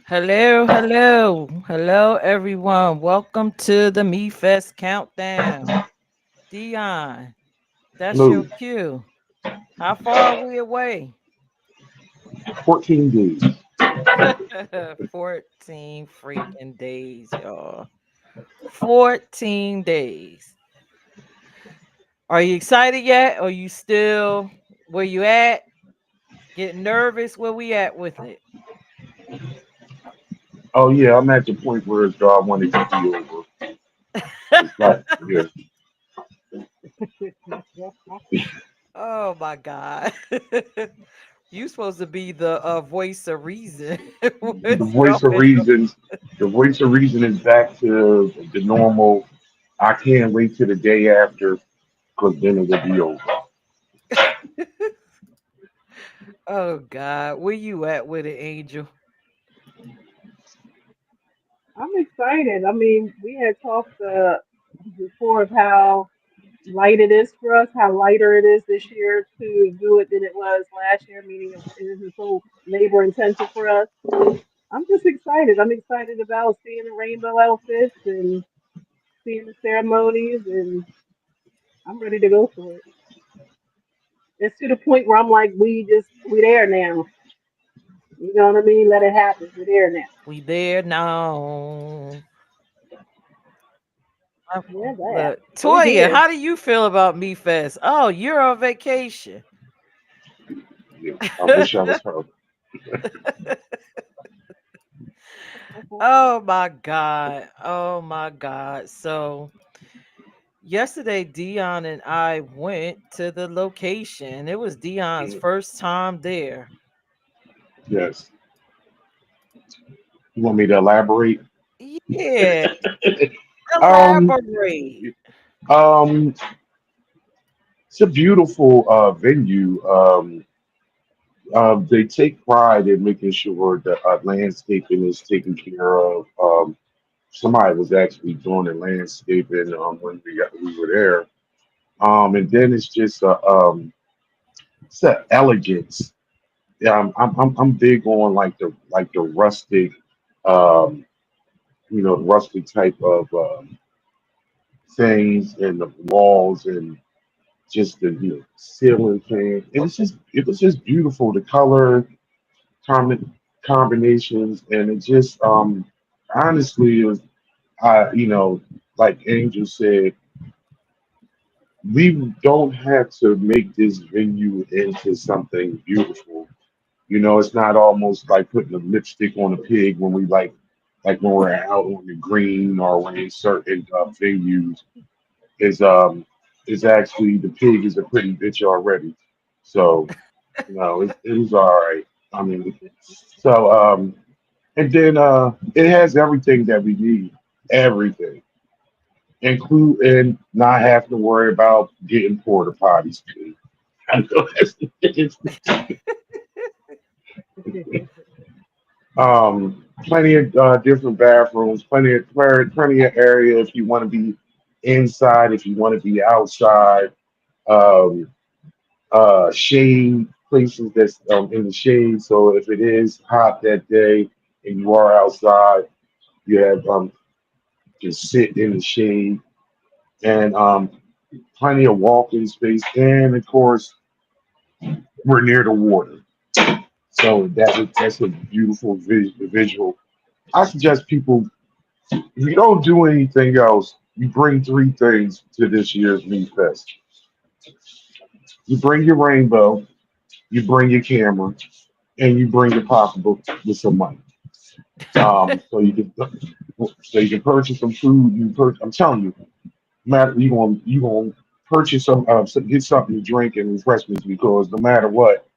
Hello, everyone. Welcome to the Me Fest countdown. Dion, that's your Hello. cue. How far are we away? 14 days. 14 freaking days, y'all. 14 days. Are you excited yet? Or you still where you at? Getting nervous? Where we at with it? Oh yeah, I'm at the point where it's I want it to be over. It's like yeah. Oh my God. You supposed to be the voice of reason. The What's voice of going reason. The voice of reason is back to the normal. I can't wait till the day after because then it will be over. Oh God, where you at with it, Angel? I'm excited. I mean, we had talked before of how light it is for us, how lighter it is this year to do it than it was last year, meaning it isn't so labor intensive for us. I'm just excited. I'm excited about seeing the rainbow outfits and seeing the ceremonies, and I'm ready to go for it. It's to the point where I'm like, we there now. You know what I mean? Let it happen. We're there now. We there now. Yeah, that. Look, We're Toya, here. how do you feel about Me Fest? Oh, you're on vacation. Yeah. I wish I was her. Oh my God. Oh my God. So yesterday, Dion and I went to the location. It was Dion's first time there. Yes. You want me to elaborate? Yeah, um. elaborate. Um. It's a beautiful venue. They take pride in making sure the landscaping is taken care of. Somebody was actually doing the landscaping when we were there. And then it's a elegance. Yeah, I'm big on like the rustic, um, rustic type of things and the walls and just the ceiling fan. It was just beautiful. The color combinations and it just honestly it was like Angel said, we don't have to make this venue into something beautiful. It's not almost like putting a lipstick on a pig when we like when we're out on the green or when in certain venues is actually the pig is a pretty bitch already. So it was all right. I mean, so and then it has everything that we need, everything, include not having to worry about getting porta potties clean. I know plenty of different bathrooms, plenty of area if you want to be inside, if you want to be outside. Um, Shade places that's in the shade. So if it is hot that day and you are outside, you have just sit in the shade and plenty of walking space. And of course, we're near the water, so that's a beautiful visual. I suggest people, if you don't do anything else, you bring three things to this year's Meat Fest. You bring your rainbow, you bring your camera, and you bring your pocketbook with some money. So you can purchase some food. I'm telling you, matter you gonna purchase get something to drink and refreshments because no matter what,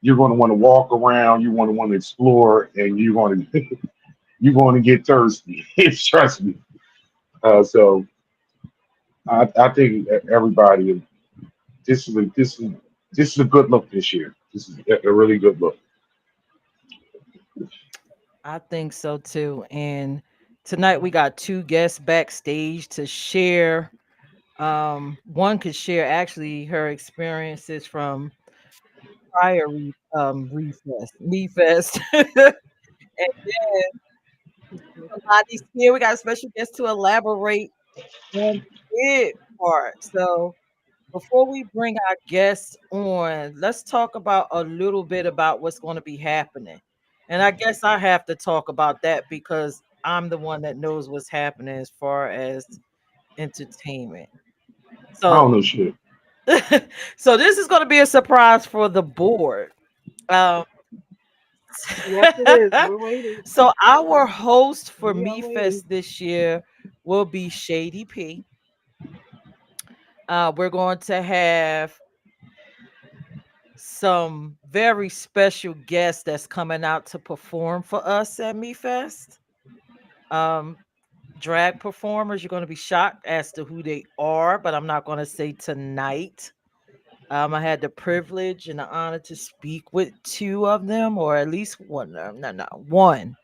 you're gonna want to walk around. You want to explore, and you're going to get thirsty. Trust me. So I think everybody this is a this is this is a good look this year. This is a really good look. I think so too. And tonight we got two guests backstage to share. One could share actually her experiences from prior refest, me fest. And Lottie here. We got a special guest to elaborate on the kid part. So before we bring our guests on, let's talk about a little bit about what's going to be happening. And I guess I have to talk about that because I'm the one that knows what's happening as far as entertainment. I So don't know shit. so this is going to be a surprise for the board. Um Yes, it is. We're waiting. so our host for We are Me waiting. Fest this year will be Shady P. We're going to have some very special guests that's coming out to perform for us at Me Fest. Um, Drag performers, you're going to be shocked as to who they are, but I'm not going to say tonight. I had the privilege and the honor to speak with two of them, or at least one. No, one,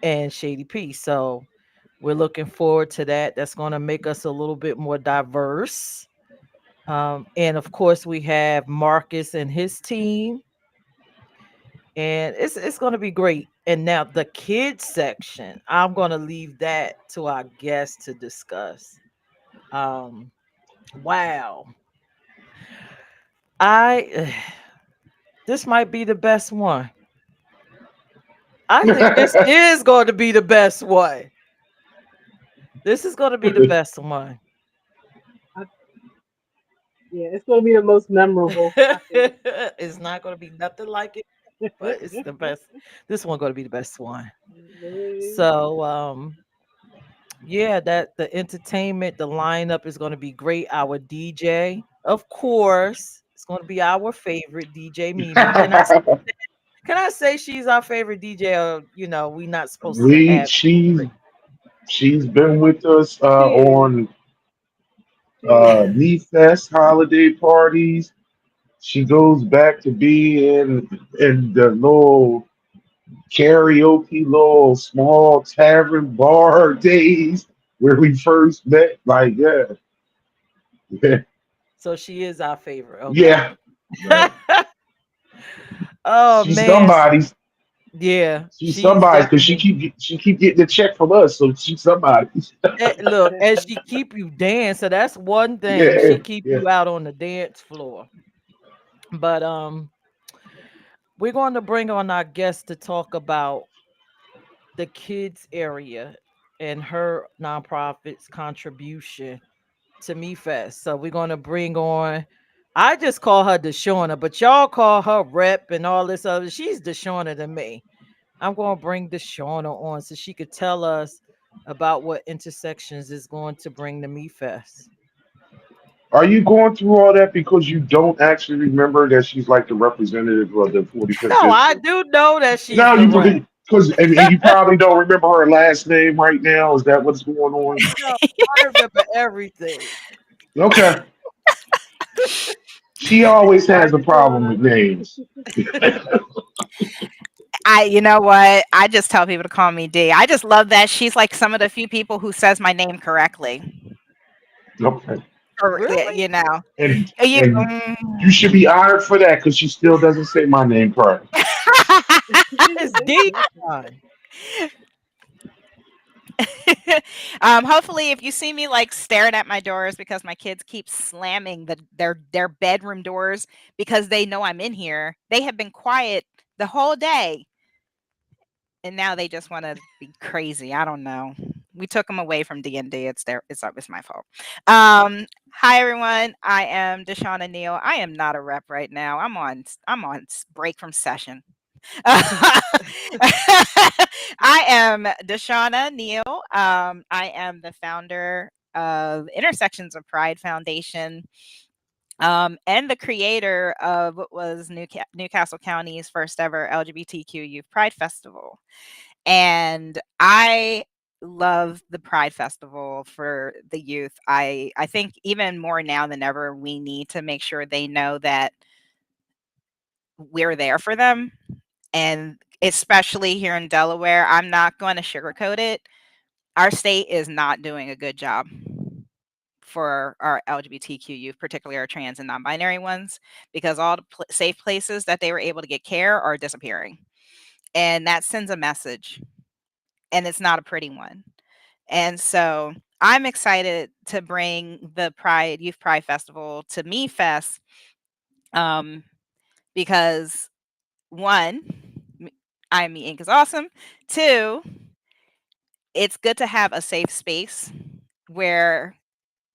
and Shady P. So we're looking forward to that. That's going to make us a little bit more diverse. And of course, we have Marcus and his team, and it's going to be great. And now the kids section, I'm going to leave that to our guests to discuss. Um, wow, I this might be the best one. I think this is going to be the best one. This is going to be the best one. I, yeah, it's going to be the most memorable, I think. It's not going to be nothing like it, but it's the best. This one going to be the best one. So, yeah, that the entertainment, the lineup is going to be great. Our DJ, of course, it's going to be our favorite DJ, Mimi. Can I say she's our favorite DJ? Or we not supposed to we have. she's been with us She is. on She is. Me Fest holiday parties. She goes back to being in the little karaoke, little small tavern bar days where we first met. Like, yeah, yeah, So she is our favorite. Okay. yeah. Yeah. Oh She's man. somebody's. Yeah, She's she's somebody's because definitely. she keep getting the check from us, so she's somebody's. Look, and she keep you dancing. That's one thing. Yeah, She keep yeah. you out on the dance floor. But we're going to bring on our guest to talk about the kids area and her nonprofit's contribution to Me Fest. So we're going to bring on. I just call her Deshauna, but y'all call her Rep and all this other. She's Deshauna to me. I'm going to bring Deshauna on so she could tell us about what Intersections is going to bring to Me Fest. Are you going through all that because you don't actually remember that she's like the representative of the 45th No, I district? do know that she's No, the you rep. because and you probably don't remember her last name right now. Is that what's going on? No, I remember everything. Okay. She always Hi, has a problem Deshauna. with names. You know what? I just tell people to call me D. I just love that she's like some of the few people who says my name correctly. Okay. Or, Really? you know, And you. and you should be honored for that because she still doesn't say my name correctly. It's Dion. Hopefully, if you see me like staring at my doors because my kids keep slamming their bedroom doors because they know I'm in here, they have been quiet the whole day, and now they just want to be crazy. I don't know. We took them away from D&D. It's my fault. Hi everyone. I am Deshauna Neal. I am not a rep right now. I'm on break from session. I am Deshauna Neal. I am the founder of Intersections of Pride Foundation, and the creator of what was Newcastle County's first ever LGBTQ Youth Pride Festival. And I love the Pride Festival for the youth. I think even more now than ever, we need to make sure they know that we're there for them. And especially here in Delaware, I'm not going to sugarcoat it. Our state is not doing a good job for our LGBTQ youth, particularly our trans and non-binary ones, because all the safe places that they were able to get care are disappearing. And that sends a message, and it's not a pretty one. And so I'm excited to bring the Youth Pride Festival to Me Fest, because one, I Me Inc. is awesome. Two, it's good to have a safe space where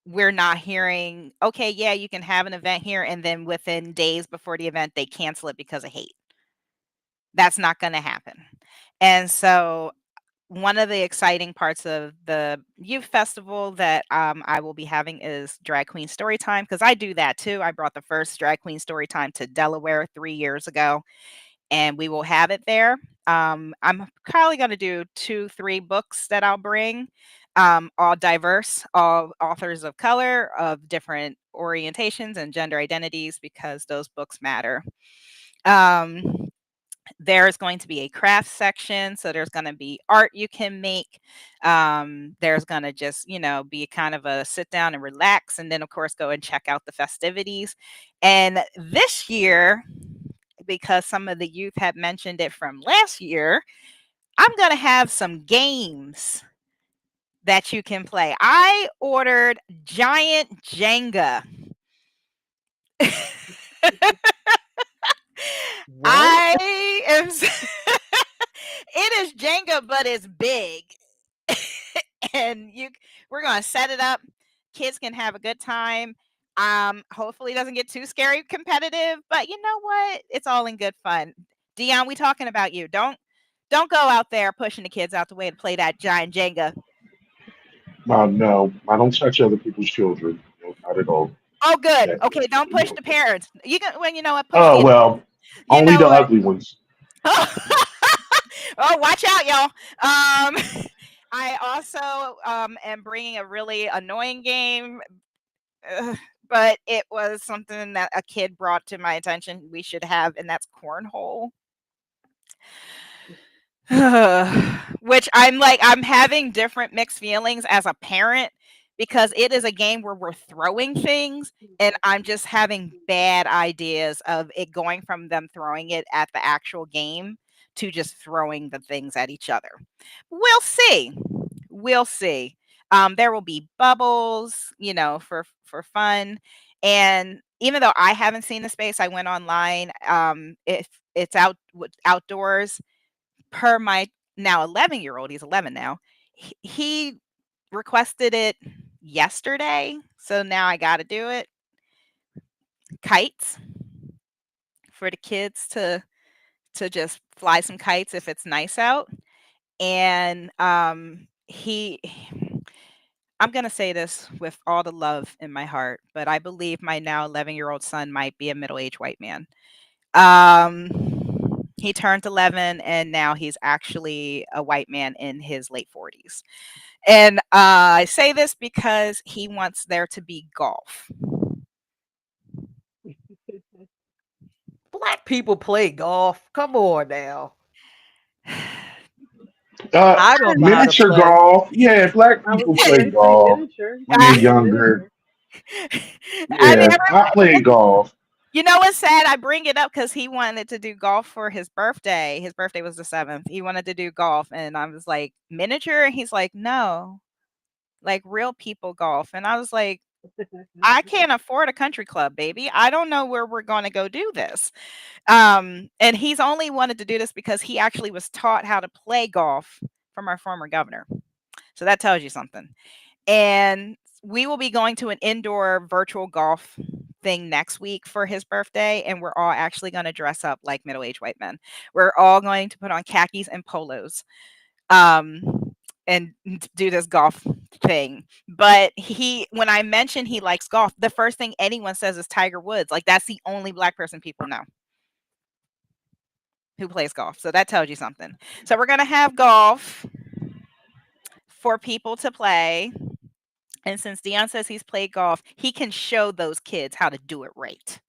we're not hearing, okay, yeah, you can have an event here, and then within days before the event, they cancel it because of hate. That's not going to happen. And so one of the exciting parts of the youth festival that I will be having is drag queen story time, because I do that too. I brought the first drag queen story time to Delaware 3 years ago, and we will have it there. I'm probably going to do 2-3 books that I'll bring, all diverse, all authors of color, of different orientations and gender identities, because those books matter. There's going to be a craft section, so there's going to be art you can make. There's going to just, be kind of a sit down and relax, and then of course go and check out the festivities. And this year, because some of the youth had mentioned it from last year, I'm going to have some games that you can play. I ordered giant Jenga. What? I am it is Jenga, but it's big. And we're going to set it up. Kids can have a good time. Hopefully it doesn't get too scary competitive, but you know what? It's all in good fun. Dion, we talking about you. Don't go out there pushing the kids out the way to play that giant Jenga. No, I don't touch other people's children. No, not at all. Oh, good. That, Okay, don't push no. the parents. You can, when you know what, push Oh the well, you only know the what. ugly ones. Oh, watch out, y'all. I also am bringing a really annoying game, but it was something that a kid brought to my attention we should have, and that's cornhole. Which I'm having different mixed feelings as a parent, because it is a game where we're throwing things, and I'm just having bad ideas of it going from them throwing it at the actual game to just throwing the things at each other. We'll see. We'll see. There will be bubbles, for fun. And even though I haven't seen the space, I went online. If it's outdoors, per my now 11-year-old, he's 11 now, he requested it yesterday, so now I got to do it. Kites for the kids to just fly some kites if it's nice out. And he I'm going to say this with all the love in my heart, but I believe my now 11-year-old son might be a middle-aged white man. He turned 11, and now he's actually a white man in his late 40s. And I say this because he wants there to be golf. Black people play golf. Come on now. Uh, I don't know how to Miniature play. golf. Yeah, black I was people going play to say golf miniature. when they're Yeah, younger. miniature. I mean, Yeah, I played golf. you know what's sad? I bring it up because he wanted to do golf for his birthday. His birthday was the 7th. He wanted to do golf, and I was like, miniature? And he's like, no, like real people golf. And I was like, I can't afford a country club, baby. I don't know where we're going to go do this. And he's only wanted to do this because he actually was taught how to play golf from our former governor. So that tells you something. And we will be going to an indoor virtual golf thing next week for his birthday, and we're all actually going to dress up like middle-aged white men. We're all going to put on khakis and polos, and do this golf thing. But when I mention he likes golf, the first thing anyone says is Tiger Woods. Like, that's the only black person people know who plays golf. So that tells you something. So we're going to have golf for people to play. And since Dion says he's played golf, he can show those kids how to do it right.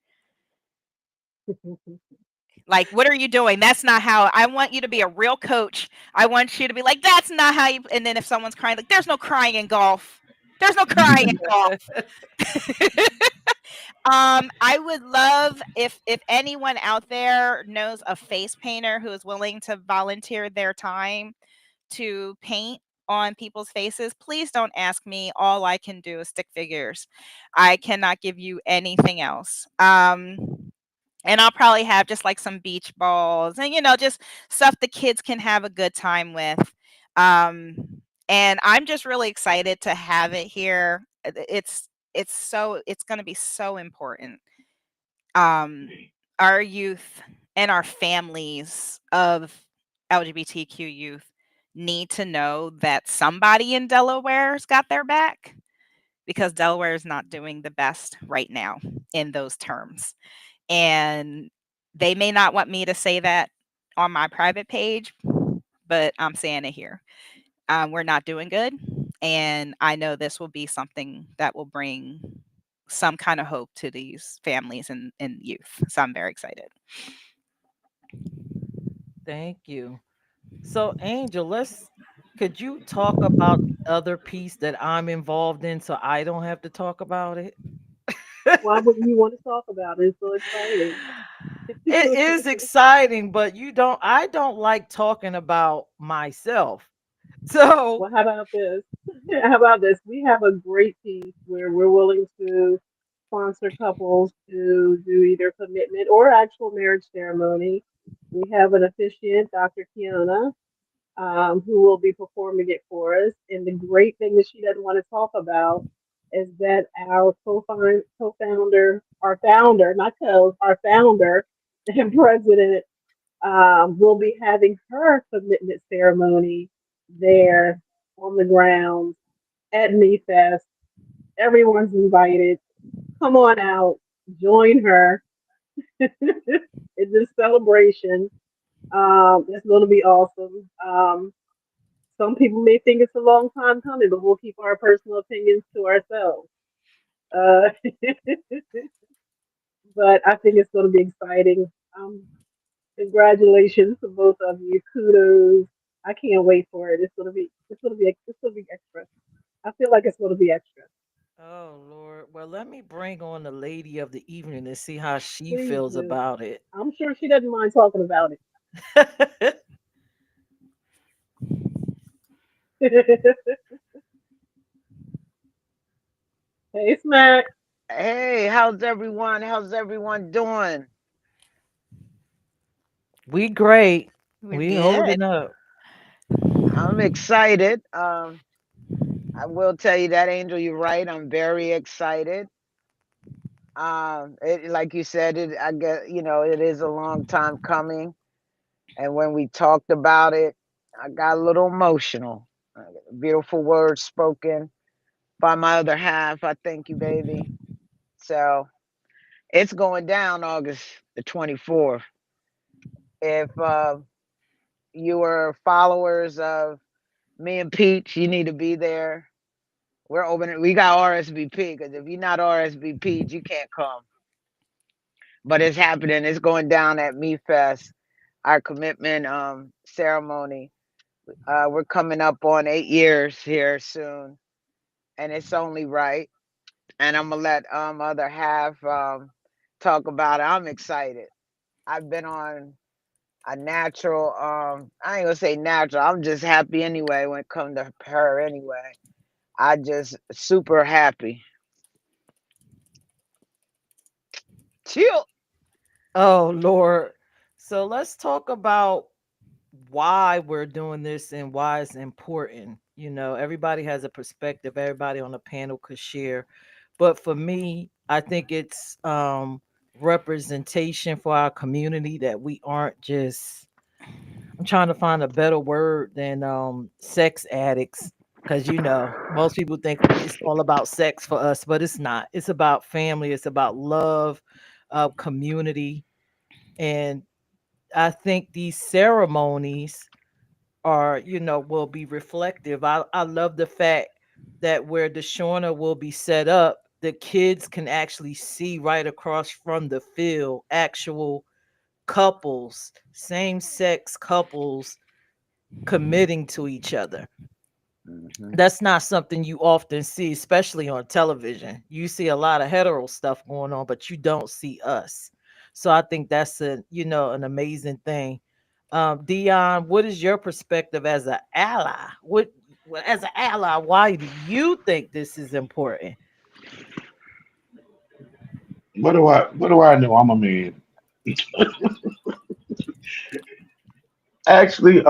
Like, what are you doing? That's not how. I want you to be a real coach. I want you to be like, that's not how you. And then if someone's crying, like, there's no crying in golf. There's no crying involved. I would love if anyone out there knows a face painter who is willing to volunteer their time to paint on people's faces. Please don't ask me. All I can do is stick figures. I cannot give you anything else. And I'll probably have just like some beach balls and just stuff the kids can have a good time with. Um, and I'm just really excited to have it here. It's going to be so important. Um, our youth and our families of LGBTQ youth need to know that somebody in Delaware's got their back because Delaware is not doing the best right now in those terms. And they may not want me to say that on my private page, but I'm saying it here. We're not doing good. And I know this will be something that will bring some kind of hope to these families and youth. So I'm very excited. Thank you. So, Angel, could you talk about the other piece that I'm involved in so I don't have to talk about it? Why wouldn't you want to talk about it? It's so exciting. It is exciting, but I don't like talking about myself. So, Well, how about this? How about this? We have a great piece where we're willing to sponsor couples to do either commitment or actual marriage ceremony. We have an officiant, Dr. Kiana, who will be performing it for us. And the great thing that she doesn't want to talk about is that our co-founder, our founder, not co, our founder and president, will be having her commitment ceremony there on the grounds at Me Fest. Everyone's invited. Come on out, join her in this celebration. It's going to be awesome. Some people may think it's a long time coming, but we'll keep our personal opinions to ourselves. Uh, but I think it's going to be exciting. Congratulations to both of you. Kudos. I can't wait for it. It's going to be extra. I feel like it's going to be extra. oh Lord. Well, let me bring on the lady of the evening and see how she Please feels do. about it. I'm sure she doesn't mind talking about it. Hey, Smack. Hey, how's everyone? How's everyone doing? We great. We're We good. holding up. I'm excited. I will tell you that, Angel, you're right. I'm very excited. Like you said, I get, it is a long time coming. And when we talked about it, I got a little emotional. Beautiful words spoken by my other half. I thank you, baby. So it's going down August the 24th. If you were followers of me and Peach, you need to be there. We're opening. We got RSVP because if you're not RSVP, you can't come. But it's happening. It's going down at Me Fest, our commitment ceremony. We're coming up on 8 years here soon, and it's only right. And I'm gonna let other half talk about it. I'm excited. I've been on a natural. I ain't gonna say natural. I'm just happy anyway when it comes to her anyway. I just super happy. Chill. Oh Lord. So let's talk about why we're doing this and why it's important. Everybody has a perspective, everybody on the panel could share. But for me, I think it's representation for our community that we aren't just I'm trying to find a better word than sex addicts because most people think it's all about sex for us, but it's not. It's about family, it's about love, community, and I think these ceremonies will be reflective. I love the fact that where the Shorna will be set up, the kids can actually see right across from the field actual couples, same sex couples committing to each other. Mhm. That's not something you often see, especially on television. You see a lot of hetero stuff going on, but you don't see us. So I think that's an amazing thing. Dion, what is your perspective as an ally? As an ally, why do you think this is important? What do I know? I'm a man. Actually,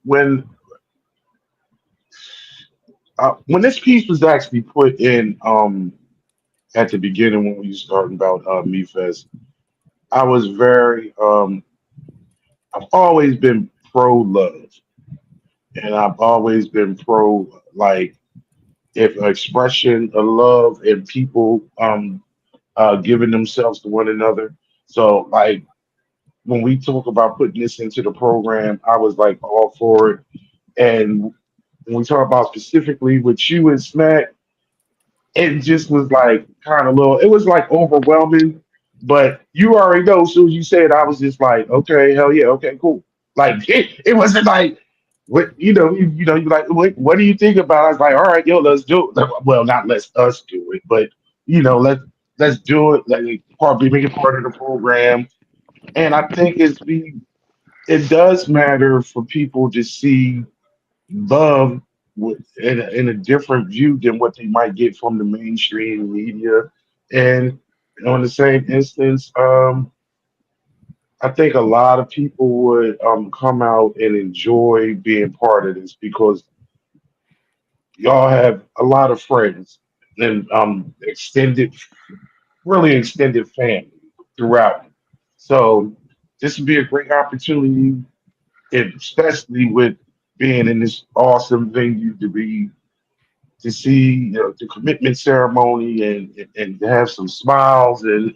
when this piece was actually put in at the beginning when we was talking about Me Fest, I was very I've always been pro love, and I've always been pro, like, if expression of love and people giving themselves to one another. So, like, when we talk about putting this into the program, I was like all for it. And when we talk about specifically with you and Smack, it just was like kind of little, it was like overwhelming. But you already know, as soon as you said, I was just like, okay, hell yeah, okay, cool. Like, it wasn't like, what, you like, what do you think about it? I was like, all right, yo, let's do it. Well, not let's us do it, but let's do it. Like, probably make it part of the program. And I think it does matter for people to see love in a different view than what they might get from the mainstream media. And on the same instance, I think a lot of people would come out and enjoy being part of this because y'all have a lot of friends and really extended family throughout. So this would be a great opportunity, especially with being in this awesome venue, to see, the commitment ceremony, and to have some smiles and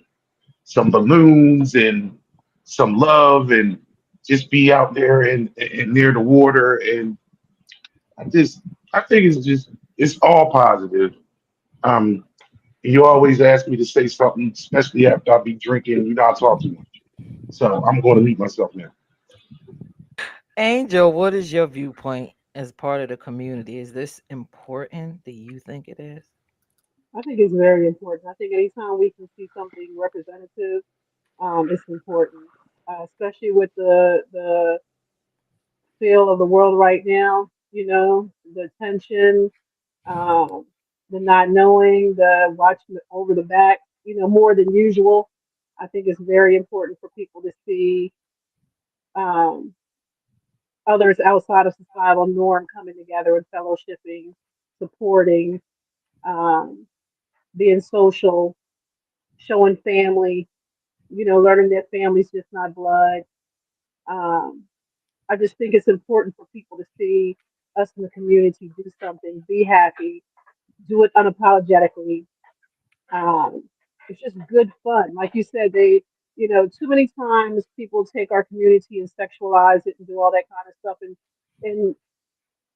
some balloons and some love, and just be out there and near the water. And I just I think it's all positive. Um, you always ask me to say something, especially after I be drinking. You know, I talk too much, so I'm going to mute myself now. Angel, what is your viewpoint as part of the community? Is this important? Do you think it is? I think it's very important. I think anytime we can see something representative, it's important, especially with the feel of the world right now. You know, the tension, um, the not knowing, the watching over the back. You know, more than usual. I think it's very important for people to see um, others outside of societal norm coming together and fellowshipping, supporting, um, being social, showing family. You know, learning that family's just not blood. Um, I just think it's important for people to see us in the community do something, be happy, do it unapologetically. Um, it's just good fun. Like you said, too many times people take our community and sexualize it and do all that kind of stuff. And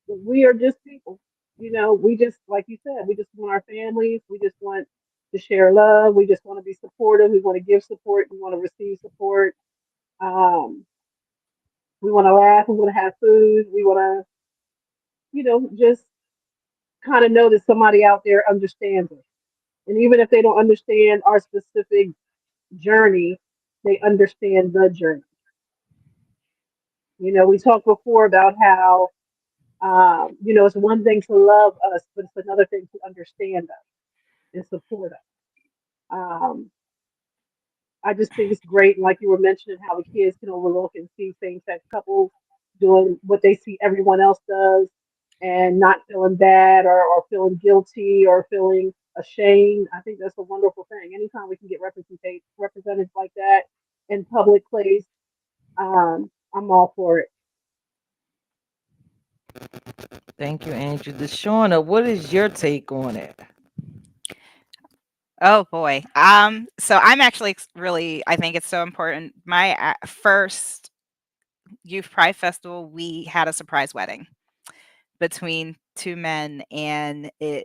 we are just people. We just, like you said, we just want our families. We just want to share love. We just want to be supportive. We want to give support. We want to receive support. Um, we want to laugh. We want to have food. We want to, just kind of know that somebody out there understands us. And even if they don't understand our specific journey, they understand the journey. We talked before about how, it's one thing to love us, but it's another thing to understand us and support us. Um, I just think it's great. And like you were mentioning, how the kids can overlook and see same sex couples doing what they see everyone else does and not feeling bad or feeling guilty or feeling ashamed. I think that's a wonderful thing. Anytime we can get represented like that in public place, I'm all for it. Thank you, Angel. Deshauna, what is your take on it? Oh boy. So I'm actually really, I think it's so important. My first Youth Pride Festival, we had a surprise wedding between two men, and the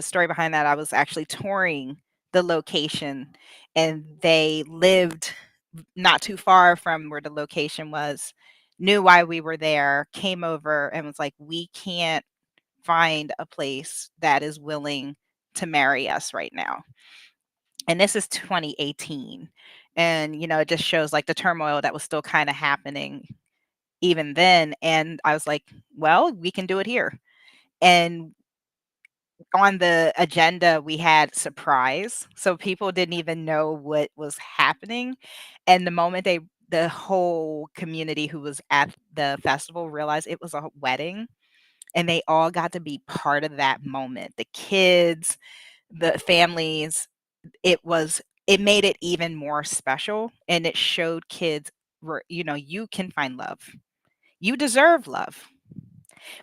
story behind that, I was actually touring the location, and they lived not too far from where the location was, knew why we were there, came over and was like, we can't find a place that is willing to marry us right now. And this is 2018. And, it just shows like the turmoil that was still kind of happening even then. And I was like, well, we can do it here. And on the agenda, we had surprise. So people didn't even know what was happening. And the moment the whole community who was at the festival realized it was a wedding, and they all got to be part of that moment. The kids, the families, it made it even more special, and it showed kids you can find love. You deserve love.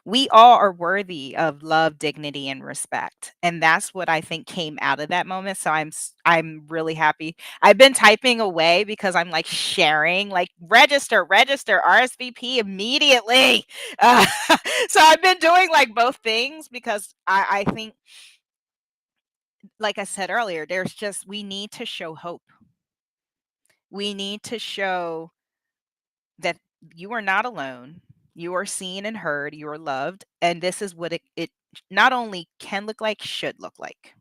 We all are worthy of love, dignity, and respect, and that's what I think came out of that moment. So I'm really happy. I've been typing away because I'm like sharing, like register, RSVP immediately. uh, so I've been doing like both things because I think, like I said earlier, we need to show hope. We need to show that you are not alone. You are seen and heard. You are loved. And this is what it not only can look like, should look like.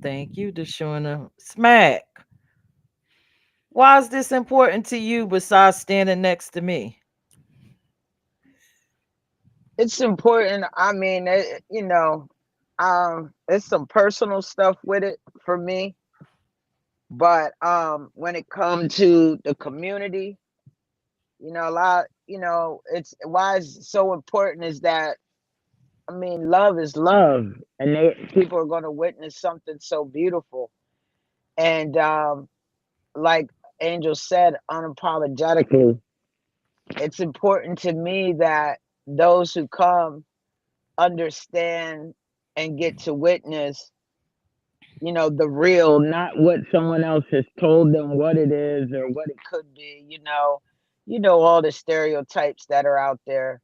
Thank you, Deshauna. Smack. Why is this important to you besides standing next to me? It's important. I mean, it's some personal stuff with it for me. But when it comes to the community, a lot, it's why it's so important is that, I mean, love is love, and people are going to witness something so beautiful. And like Angel said, unapologetically, it's important to me that those who come understand and get to witness, the real, not what someone else has told them what it is or what it could be. All the stereotypes that are out there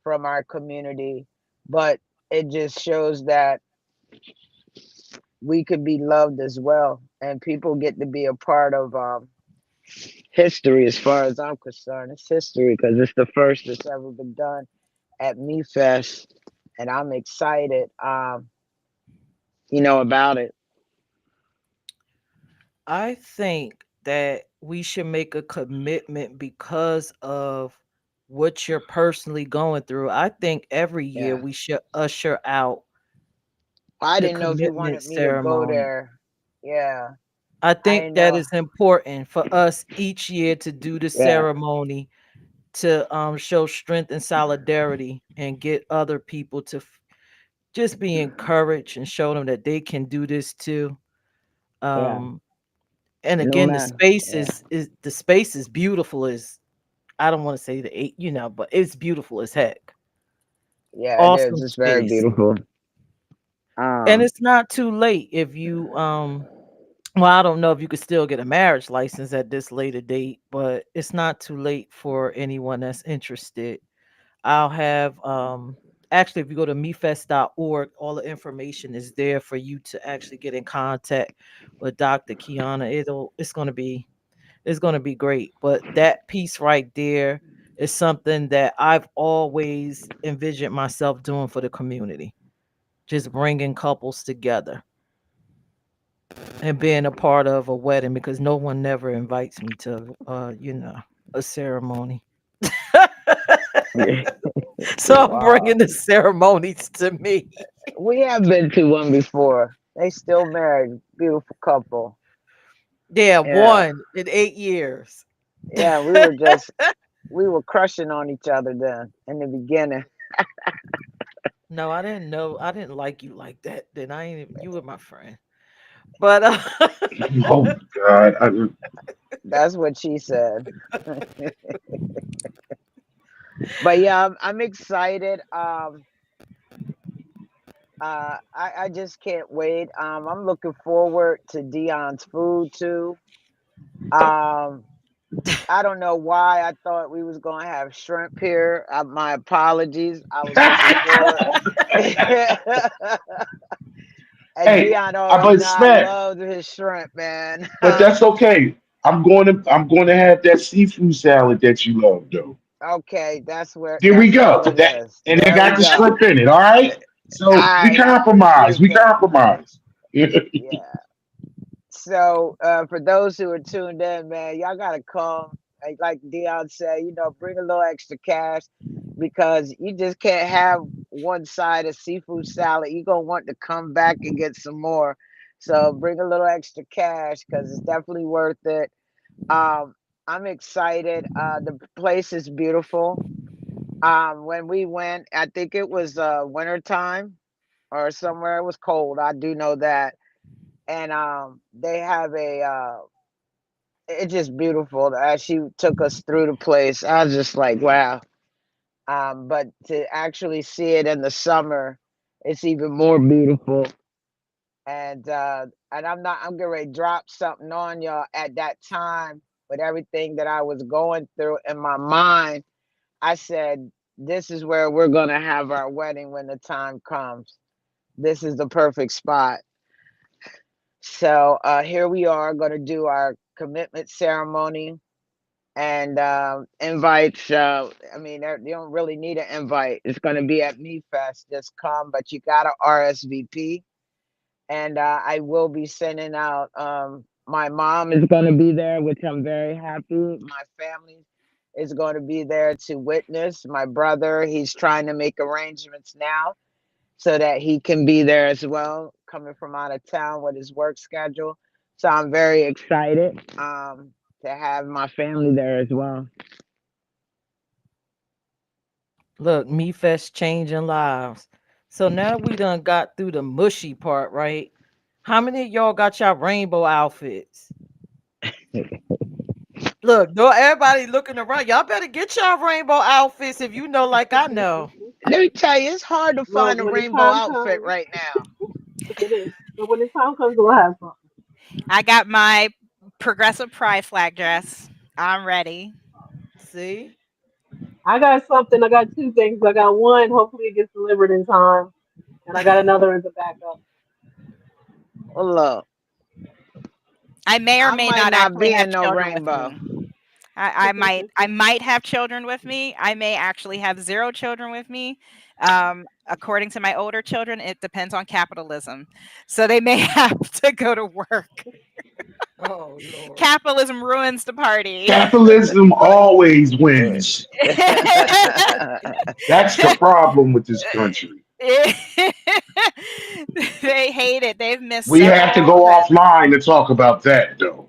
from our community, but it just shows that we could be loved as well, and people get to be a part of history. As far as I'm concerned, it's history because it's the first that's ever been done at Me Fest, and I'm excited, about it. I think that we should make a commitment because of what you're personally going through. I think every year Yeah, we should usher out I the didn't know if you commitment wanted me to go ceremony. there. Yeah, I I think didn't that know. is important for us each year to do the Yeah, ceremony to show strength and solidarity and get other people to just be encouraged and show them that they can do this too. yeah, Um, and no again, the matter. space Yeah, is beautiful as I don't want to say the eight, but it's beautiful as heck. yeah, it is. Awesome It's very space. beautiful. And Um, it's not too late if you well, I don't know if you could still get a marriage license at this later date, but it's not too late for anyone that's interested. I'll have actually if you go to mefest.org, all the information is there for you to actually get in contact with Dr. Kiana. It's gonna be great. But that piece right there is something that I've always envisioned myself doing for the community, just bringing couples together and being a part of a wedding because no one never invites me to a ceremony. So I'm wow. bringing the ceremonies to me. We have been to one before. They still married, beautiful couple. Yeah, Yeah, one in 8 years. yeah. We were crushing on each other then in the beginning. No, I didn't know. I didn't like you like that. Then I ain't you were my friend. But Oh my God. That's what she said. But yeah, I'm excited. I just can't wait. I'm looking forward to Dion's food too. Um, I don't know why I thought we was gonna have shrimp here. My apologies. I was looking forward. And Hey, Dion I already but know I Smack, love his shrimp, man. but that's okay. I'm going to have that seafood salad that you love though. Okay, that's where There we that's go. all it That is. and it There we got the go. script in it. All All right. So we right, I compromise. appreciate We that. compromise. Yeah. So for those who are tuned in, man, y'all gotta come. Like Dion said, bring a little extra cash because you just can't have one side of seafood salad. You're gonna want to come back and get some more. So bring a little extra cash because it's definitely worth it. Um, I'm excited. The place is beautiful. When we went, I think it was winter time or somewhere it was cold. I do know that. And they have it's just beautiful. As she took us through the place, I was just like, wow. But to actually see it in the summer, it's even more beautiful. And I'm getting ready to drop something on y'all at that time with everything that I was going through in my mind. I said, this is where we're gonna have our wedding when the time comes. This is the perfect spot. So here we are going to do our commitment ceremony and invites. I mean, you don't really need an invite. It's going to be at Me Fest. Just come, but you got to RSVP. And I will be sending out. My mom is going to be there, which I'm very happy. My family is going to be there to witness. My brother, he's trying to make arrangements now so that he can be there as well, coming from out of town with his work schedule. So I'm very excited to have my family there as well. Look, Me Fest changing lives. So now we done got through the mushy part, right? How many of y'all got y'all rainbow outfits? Look, no, everybody looking around. Y'all better get y'all rainbow outfits if you know, like I know. Let me tell you, it's hard to Well, find a when the rainbow time outfit comes, right now. it is. But when the time comes, we'll have something. I got my progressive pride flag dress. I'm ready. See? I got something. I got two things. I got one. Hopefully, it gets delivered in time, and I got another as a backup. Well, look, I may or I may might not not actually be have in no children with rainbow. me. I might have children with me. I may actually have zero children with me. According to my older children, it depends on capitalism. So they may have to go to work. Oh Lord. Capitalism ruins the party. Capitalism always wins. That's the problem with this country. They hate it. They've missed We have to several go trips. offline to talk about that, though.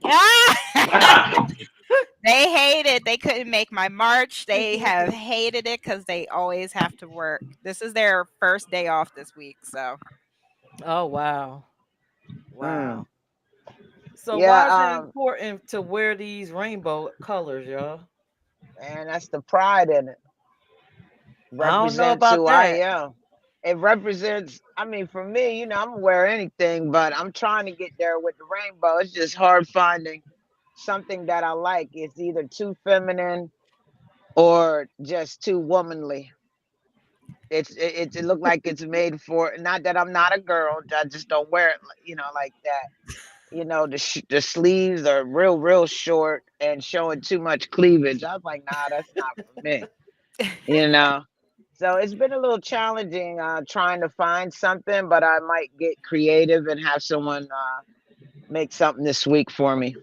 They hate it. They couldn't make my march. They have hated it because they always have to work. This is their first day off this week. So Oh wow. Mm. Wow. So Yeah, why is it important to wear these rainbow colors, y'all? and that's the pride in it. I don't know Represents about who I that. am. It represents, I mean, for me, I'm gonna wear anything, but I'm trying to get there with the rainbow. It's just hard finding something that I like. It's either too feminine or just too womanly. It look like it's made for, not that I'm not a girl, I just don't wear it, like that. The sleeves are real short and showing too much cleavage. I was like, nah, that's not for me. You know. So it's been a little challenging trying to find something, but I might get creative and have someone make something this week for me.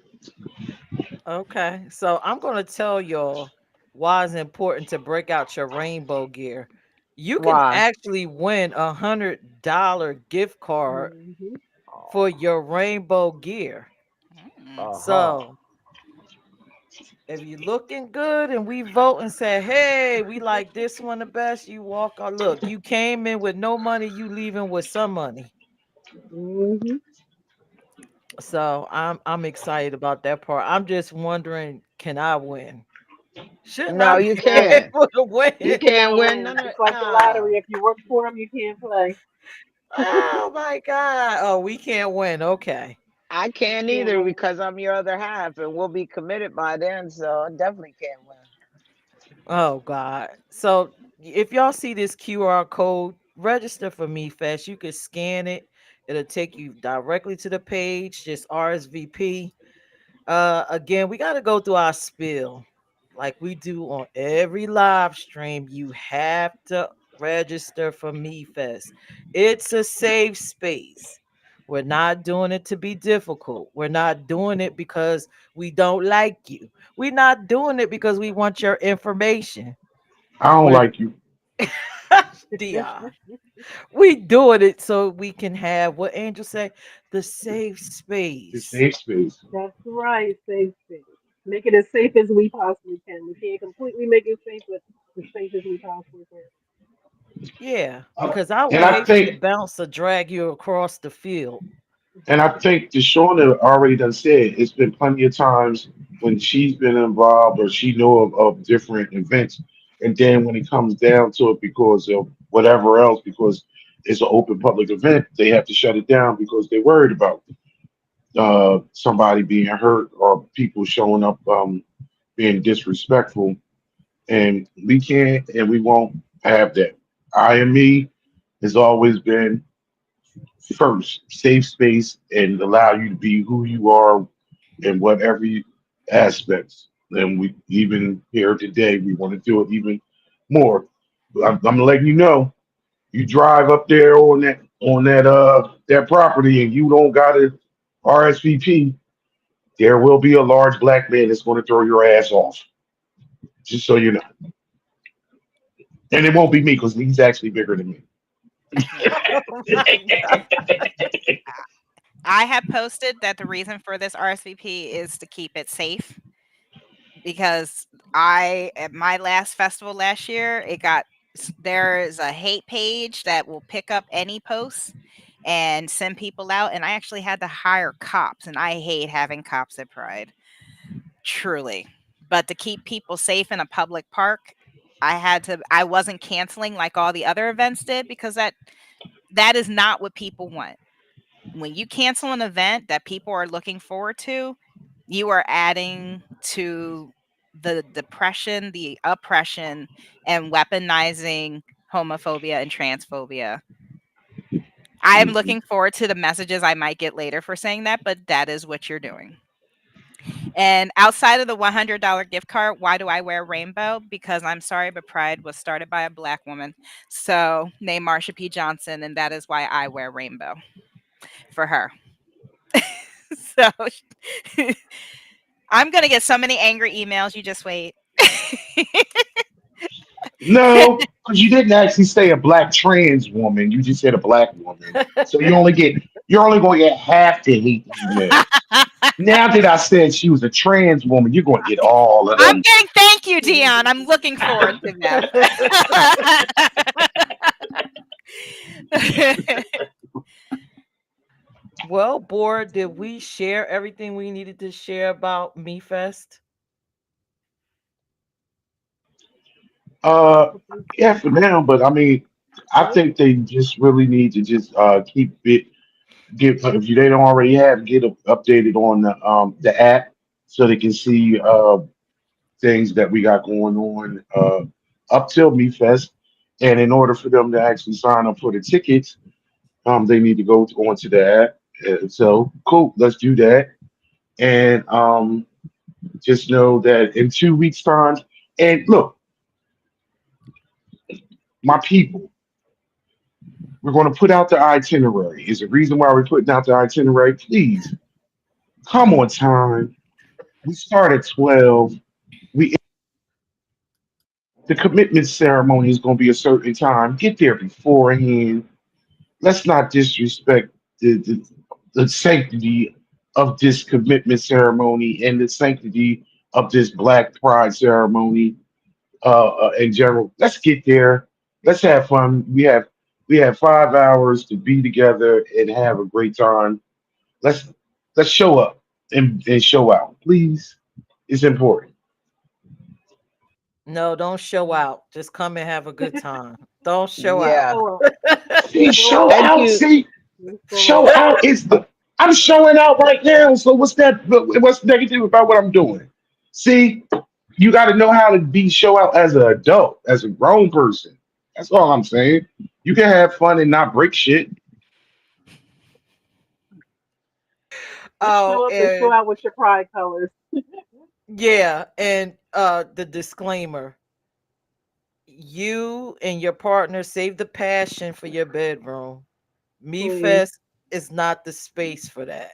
Okay. So I'm gonna tell y'all why it's important to break out your rainbow gear. You can Why? actually win $100 gift card Hmm. for your rainbow gear. mm, Uh-huh. So if you looking good and we vote and say, hey, we like this one the best, you walk on. Look, you came in with no money, you leaving with some money. Hmm. So I'm excited about that part. I'm just wondering, can I win? Shouldn't I No, be you No, can't. able to You you win? can't cannot win win. none of It's like the no. lottery. If you work for them, you can't play. Oh my God. Oh, we can't win. Okay. I You can't can't either win. because I'm your other half and we'll be committed by then, so I definitely can't win. Oh God. So if y'all see this QR code, register for Me Fest. You can scan it. It'll take you directly to the page. Just RSVP. Again, we got to go through our spiel. like we do on every live stream, you have to register for Me Fest. It's a safe space. We're not doing it to be difficult. We're not doing it because we don't like you. We're not doing it because we want your information. I don't We're like you. Dion. We doing it so we can have what Angel say, the safe It's space. safe space. That's right, safe space. Make it as safe as we possibly can. We can't completely make it safe, but as safe as we possibly can. Yeah, Uh, because I And would I hate for the think bouncer drag you across the field. And I think Deshauna already done said it's been plenty of times when she's been involved or she know of different events. And then when it comes down to it because of whatever else, because it's an open public event, they have to shut it down because they're worried about somebody being hurt or people showing up being disrespectful. And we can't and we won't have that. IME has always been first, safe space and allow you to be who you are in whatever aspects. And we even here today, we want to do it even more. I'm letting you know, you drive up there on that property and you don't got a RSVP, there will be a large black man that's going to throw your ass off. Just so you know, and it won't be me because he's actually bigger than me. Yeah. Oh my God. I have posted that the reason for this RSVP is to keep it safe because I at my last festival last year, there is a hate page that will pick up any posts and send people out, and I actually had to hire cops, and I hate having cops at Pride, truly. But to keep people safe in a public park, I wasn't canceling like all the other events did because that is not what people want. When you cancel an event that people are looking forward to, you are adding to the depression, the oppression, and weaponizing homophobia and transphobia. I am looking forward to the messages I might get later for saying that, but that is what you're doing. And outside of the $100 gift card, why do I wear rainbow? Because I'm sorry, but Pride was started by a black woman, so named Marsha P. Johnson, and that is why I wear rainbow for her. So I'm gonna get so many angry emails. You just wait. No, because you didn't actually say a black trans woman. You just said a black woman. So you're only going to get half the hate email. Now that I said she was a trans woman, you're going to get all of I'm them. getting thank you, Dion. I'm looking forward to them. Well, board, did we share everything we needed to share about Me Fest? Uh, yeah, for now. But I mean, I think they just really need to just keep it. Get if you they don't already have get updated on the app so they can see things that we got going on up till Me Fest. And in order for them to actually sign up for the tickets, they need to go onto the app. So cool, let's do that. And just know that in 2 weeks' time, and look, my people, we're going to put out the itinerary. Is the reason why we're putting out the itinerary? Please come on time. We start at 12. We The commitment ceremony is going to be a certain time. Get there beforehand. Let's not disrespect the sanctity of this commitment ceremony and the sanctity of this Black Pride ceremony in general. Let's get there. Let's have fun. We have 5 hours to be together and have a great time. Let's let's show up and show out, please. It's important. No, don't show out. Just come and have a good time. Don't show out. Yeah. Show up. See, Show show up. Thank out. you. See, Let's show show up. out is the. I'm showing out right now. So what's that? What's negative about what I'm doing? See, you got to know how to be show out as an adult, as a grown person. That's all I'm saying. You can have fun and not break shit. Just Oh, show up and show and out with your pride colors. yeah, and the disclaimer. You and your partner save the passion for your bedroom. Me Please. Fest is not the space for that.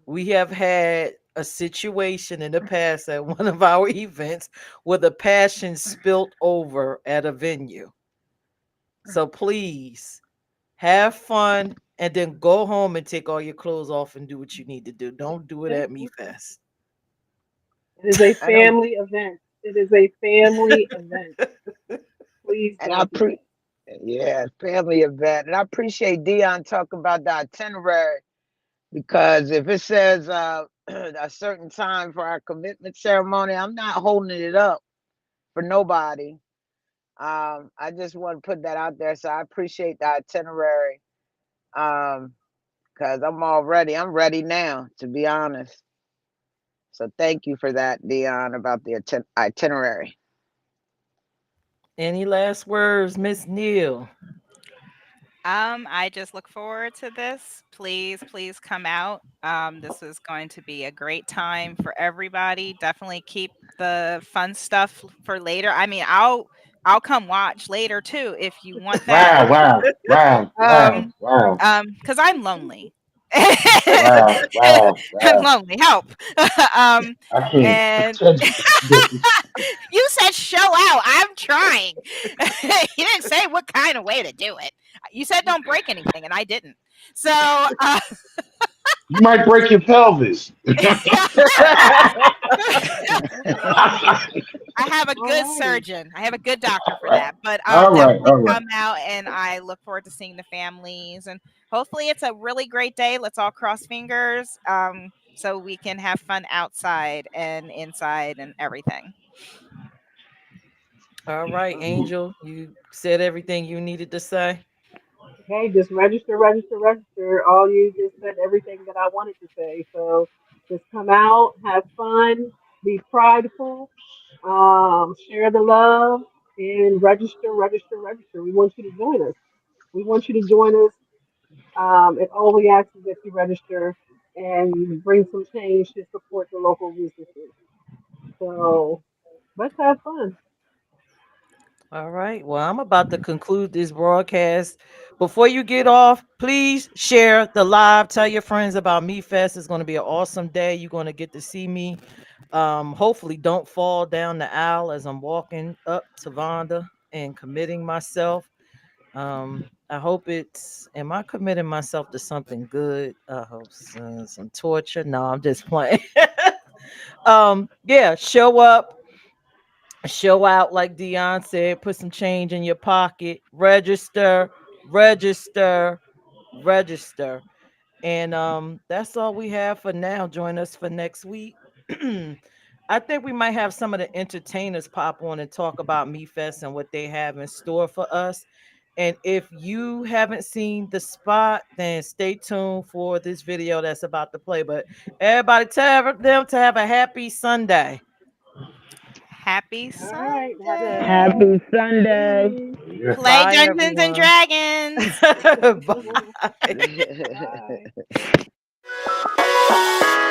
We have had a situation in the past at one of our events where the passion spilt over at a venue. So please have fun and then go home and take all your clothes off and do what you need to do. Don't do it at Me Fest. It is a I don't, family event. It is a family event. Please and I don't do pre, yeah, family event, and I appreciate Dion talking about the itinerary because if it says a certain time for our commitment ceremony, I'm not holding it up for nobody. I just want to put that out there. So I appreciate the itinerary. Because I'm ready now, to be honest. So thank you for that, Dion, about the itinerary. Any last words, Miss Neil? I just look forward to this. Please, please come out. This is going to be a great time for everybody. Definitely keep the fun stuff for later. I mean, I'll come watch later too if you want that. Wow, wow, wow, wow, wow, Because I'm lonely. wow, wow, I'm wow. lonely. Help. um, I can't. and This is you said show out. I'm trying. You didn't say what kind of way to do it. You said don't break anything, and I didn't. So you might break your pelvis. I have a good All righty. surgeon. I have a good doctor for that. But All right, definitely all right. come out, and I look forward to seeing the families. And hopefully, it's a really great day. Let's all cross fingers, so we can have fun outside and inside and everything. All right, Angel, you said everything you needed to say. Okay, just register, register, register. All you just said everything that I wanted to say. So just come out, have fun, be prideful, share the love, and register, register, register. We want you to join us. We want you to join us. And all we ask is that you register and you bring some change to support the local businesses. So let's have fun. All right. Well, I'm about to conclude this broadcast. Before you get off, please share the live. Tell your friends about Me Fest. It's going to be an awesome day. You're going to get to see me. Hopefully, don't fall down the aisle as I'm walking up to Vonda and committing myself. I hope it's. Am I committing myself to something good? I hope some torture. No, I'm just playing. Yeah, show out like Dion said, put some change in your pocket, register, register, register. And that's all we have for now. Join us for next week. I think we might have some of the entertainers pop on and talk about Me Fest and what they have in store for us. And if you haven't seen the spot, then stay tuned for this video that's about to play. But everybody tell them to have a happy Sunday. Happy All right. Have a good Sunday. day. Happy Sunday. Peace. Yeah. Play Bye, Dungeons and everyone. Dragons. Bye. Bye.